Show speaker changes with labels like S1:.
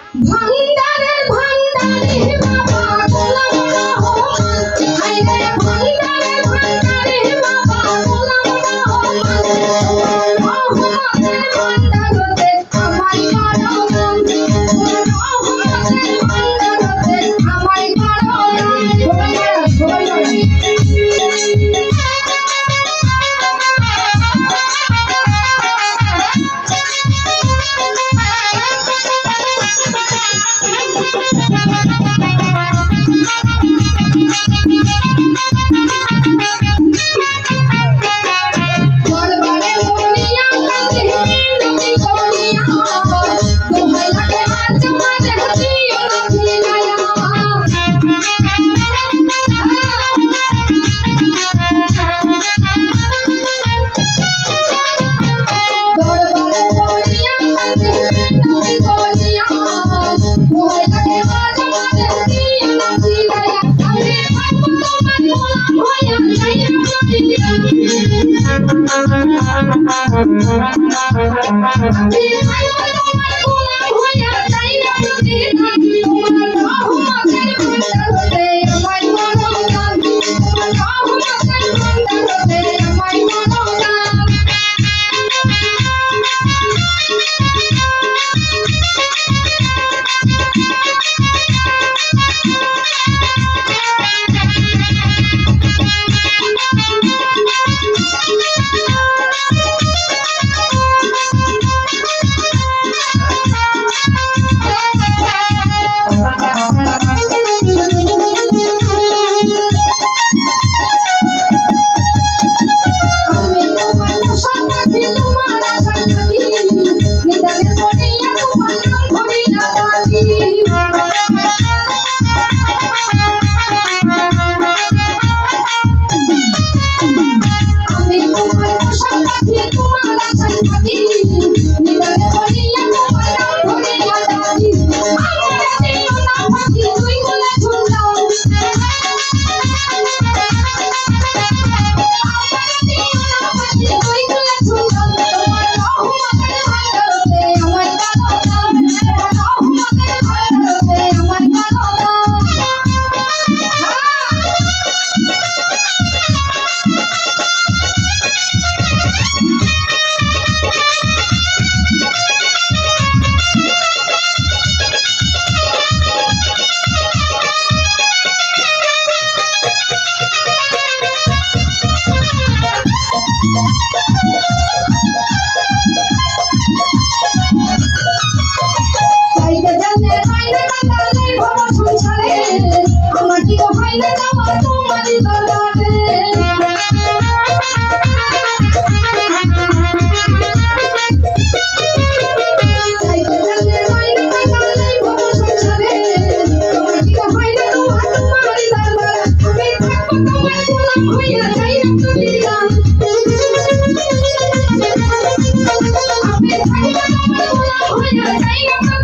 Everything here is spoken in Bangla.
S1: ভান্ডারের ভান্ডারে বাবা গোলাম রহমান, হায়রে ভান্ডারের ভান্ডারে বাবা গোলাম রহমান, রহমানের ভান্ডারতে আমায় কারো মন, রহমানের ভান্ডারতে আমায় কারো মন। দরবারে বলিয়া কাঁদে নবী করিয়া, দোহাই লাগে হাত মাঝে দিও না ফিরাইয়া। দরবারে বলিয়া কাঁদে নবী করিয়া, দোহাই লাগে হাত মাঝে দিও না ফিরাইয়া। আমি থাকবো তোমার গোলাম হইয়া যাইয়া মদিনা, আমি থাকবো তোমার গোলাম হইয়া যাইয়া মদিনা। তোমার রহমতের ভান্ডারতে আমায় করো দান, তোমার রহমতের ভান্ডারতে আমায় করো দান। আমি তোমার পোশাক রাখি, তোমার আশা রাখি, নিদানে পড়িয়া তোমার নাম ধরিয়া ডাকি। আমি তোমার পোশাক রাখি, তোমার আশা রাখি, নিদানে পড়িয়া তোমার নাম ধরিয়া ডাকি। আমারে দিও না ফাঁকি, তুই বলে ঝুলাও, তুই বলে ঝুলাও। তোমার রহমতের ভান্ডারতে আমায় কারো দান, রহমতের ভান্ডারতে আমায় কারো দান। চাইতে জানতে পাইলে কাটালে ভব সংসারে, আমার কি হয় না যাওয়া তোমারই দরবারে। চাইতে জানতে পাইলে কাটালে ভব সংসারে, আমার কি হয় না যাওয়া তোমারই দরবারে। আমি থাকবো তোমার গোলাম হইয়া যাইয়া মদিনা, আমি থাকবো তোমার গোলাম হইয়া যাইয়া মদিনা।